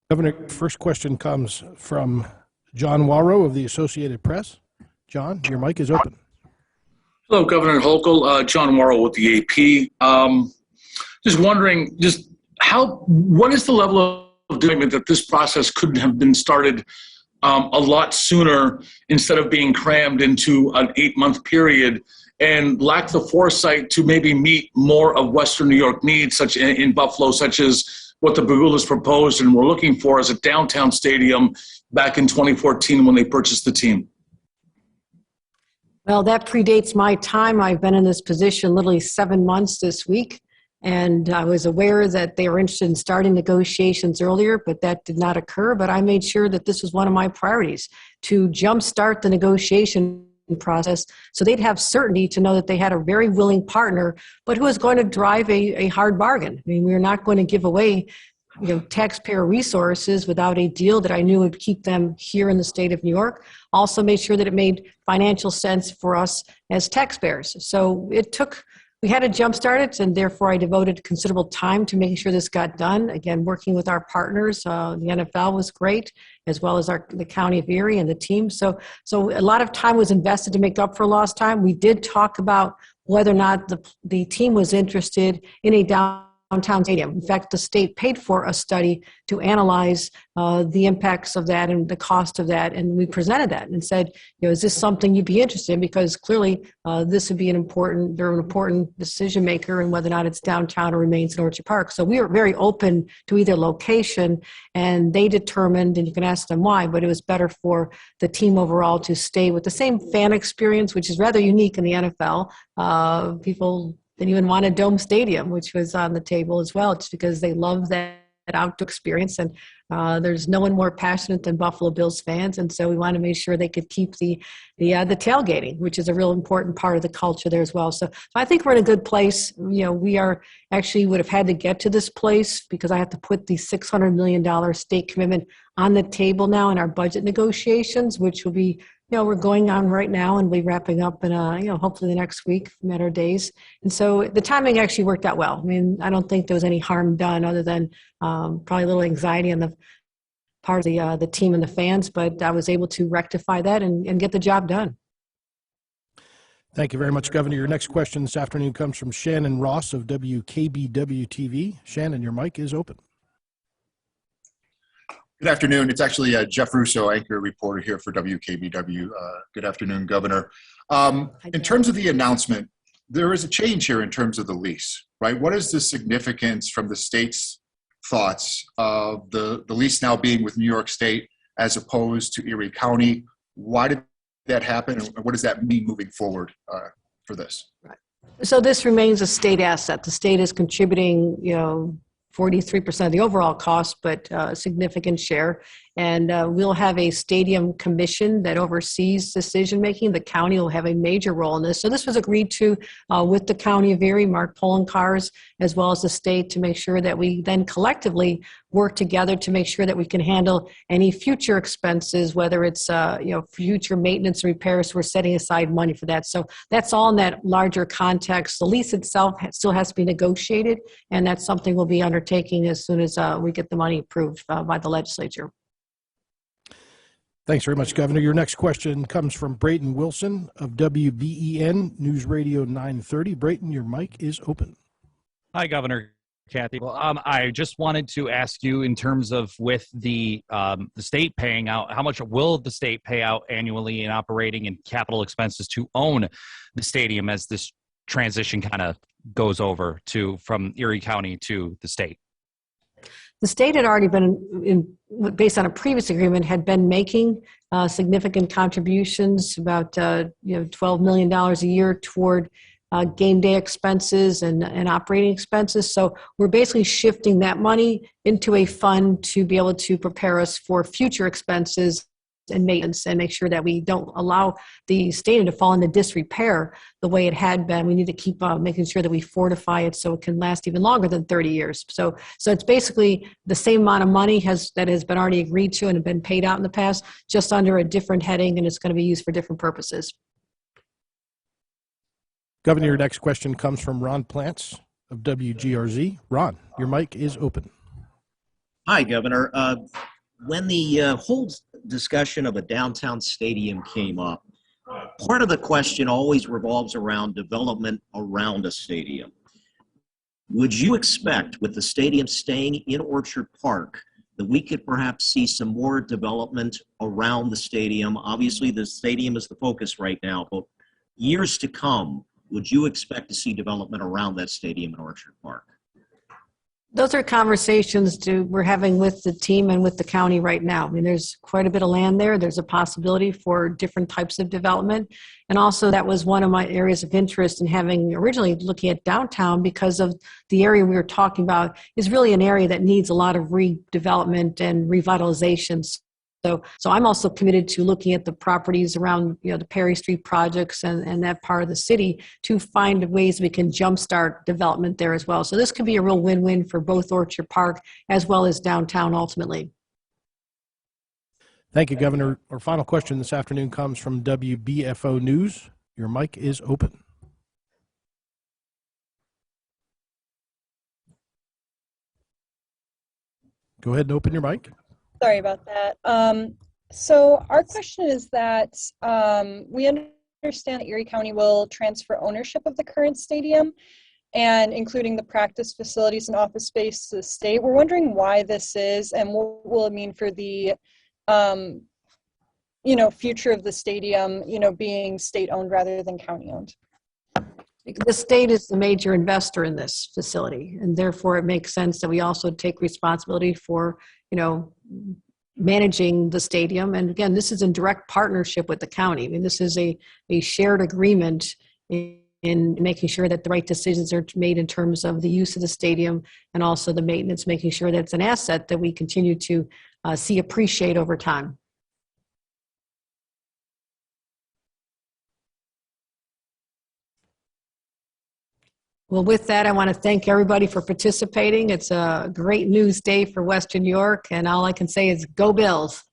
Governor, first question comes from John Warrow of the Associated Press. John, your mic is open. Hello, Governor Hochul. John Warrow with the AP. Just wondering, what is the level of commitment that this process couldn't have been started a lot sooner instead of being crammed into an 8-month period, and lack the foresight to maybe meet more of Western New York needs, such in Buffalo, such as what the Bagulas proposed and were looking for as a downtown stadium back in 2014 when they purchased the team? Well, that predates my time. I've been in this position literally 7 months this week, and I was aware that they were interested in starting negotiations earlier, but that did not occur. But I made sure that this was one of my priorities, to jumpstart the negotiation process so they'd have certainty to know that they had a very willing partner, but who was going to drive a hard bargain. I mean, we were not going to give away taxpayer resources without a deal that I knew would keep them here in the state of New York. Also made sure that it made financial sense for us as taxpayers. So we had to jumpstart it, and therefore I devoted considerable time to making sure this got done. Again, working with our partners, the NFL was great, as well as the County of Erie and the team. So a lot of time was invested to make up for lost time. We did talk about whether or not the team was interested in a downtown stadium. In fact, the state paid for a study to analyze the impacts of that and the cost of that, and we presented that and said, is this something you'd be interested in? Because clearly this would be they're an important decision maker in whether or not it's downtown or remains in Orchard Park. So we were very open to either location, and they determined, and you can ask them why, but it was better for the team overall to stay with the same fan experience, which is rather unique in the NFL. People didn't even want a dome stadium, which was on the table as well, just because they love that outdoor experience. And there's no one more passionate than Buffalo Bills fans. And so we wanted to make sure they could keep the tailgating, which is a real important part of the culture there as well. So I think we're in a good place. We are actually would have had to get to this place because I have to put the $600 million state commitment on the table now in our budget negotiations, which will be we're going on right now and we'll be wrapping up in, hopefully the next week, matter of days. And so the timing actually worked out well. I mean, I don't think there was any harm done other than probably a little anxiety on the part of the team and the fans, but I was able to rectify that and get the job done. Thank you very much, Governor. Your next question this afternoon comes from Shannon Ross of WKBW-TV. Shannon, your mic is open. Good afternoon. It's actually Jeff Russo, anchor reporter here for WKBW. Good afternoon, Governor. In terms of the announcement, there is a change here in terms of the lease, right? What is the significance from the state's thoughts of the lease now being with New York State as opposed to Erie County? Why did that happen, and what does that mean moving forward for this? Right. So this remains a state asset. The state is contributing, 43% of the overall cost, but a significant share. And we'll have a stadium commission that oversees decision-making. The county will have a major role in this. So this was agreed to with the County of Erie, Mark Poloncarz, as well as the state, to make sure that we then collectively work together to make sure that we can handle any future expenses, whether it's future maintenance and repairs. We're setting aside money for that. So that's all in that larger context. The lease itself still has to be negotiated, and that's something we'll be undertaking as soon as we get the money approved by the legislature. Thanks very much, Governor. Your next question comes from Brayton Wilson of WBEN News Radio 930. Brayton, your mic is open. Hi, Governor Kathy. Well, I just wanted to ask you, in terms of with the state paying out, how much will the state pay out annually in operating and capital expenses to own the stadium as this transition kind of goes over from Erie County to the state? The state had already been, based on a previous agreement, had been making significant contributions, about $12 million a year toward game day expenses and operating expenses. So we're basically shifting that money into a fund to be able to prepare us for future expenses and maintenance, and make sure that we don't allow the stadium to fall into disrepair the way it had been. We need to keep making sure that we fortify it so it can last even longer than 30 years. So it's basically the same amount of money that has been already agreed to and been paid out in the past, just under a different heading, and it's going to be used for different purposes. Governor, your next question comes from Ron Plants of WGRZ. Ron, your mic is open. Hi, Governor. When the whole discussion of a downtown stadium came up, part of the question always revolves around development around a stadium. Would you expect, with the stadium staying in Orchard Park, that we could perhaps see some more development around the stadium? Obviously, the stadium is the focus right now, but years to come, would you expect to see development around that stadium in Orchard Park? Those are conversations we're having with the team and with the county right now. I mean, there's quite a bit of land there. There's a possibility for different types of development. And also that was one of my areas of interest in having originally looking at downtown, because of the area we were talking about is really an area that needs a lot of redevelopment and revitalization. So I'm also committed to looking at the properties around, the Perry Street projects and that part of the city to find ways we can jumpstart development there as well. So this could be a real win-win for both Orchard Park as well as downtown ultimately. Thank you, Governor. Our final question this afternoon comes from WBFO News. Your mic is open. Go ahead and open your mic. Sorry about that. So our question is that we understand that Erie County will transfer ownership of the current stadium, and including the practice facilities and office space to the state. We're wondering why this is, and what will it mean for the future of the stadium, being state-owned rather than county-owned. The state is the major investor in this facility, and therefore it makes sense that we also take responsibility for, managing the stadium. And again, this is in direct partnership with the county. I mean, this is a shared agreement in making sure that the right decisions are made in terms of the use of the stadium and also the maintenance, making sure that it's an asset that we continue to see appreciate over time. Well, with that, I want to thank everybody for participating. It's a great news day for Western New York, and all I can say is go Bills.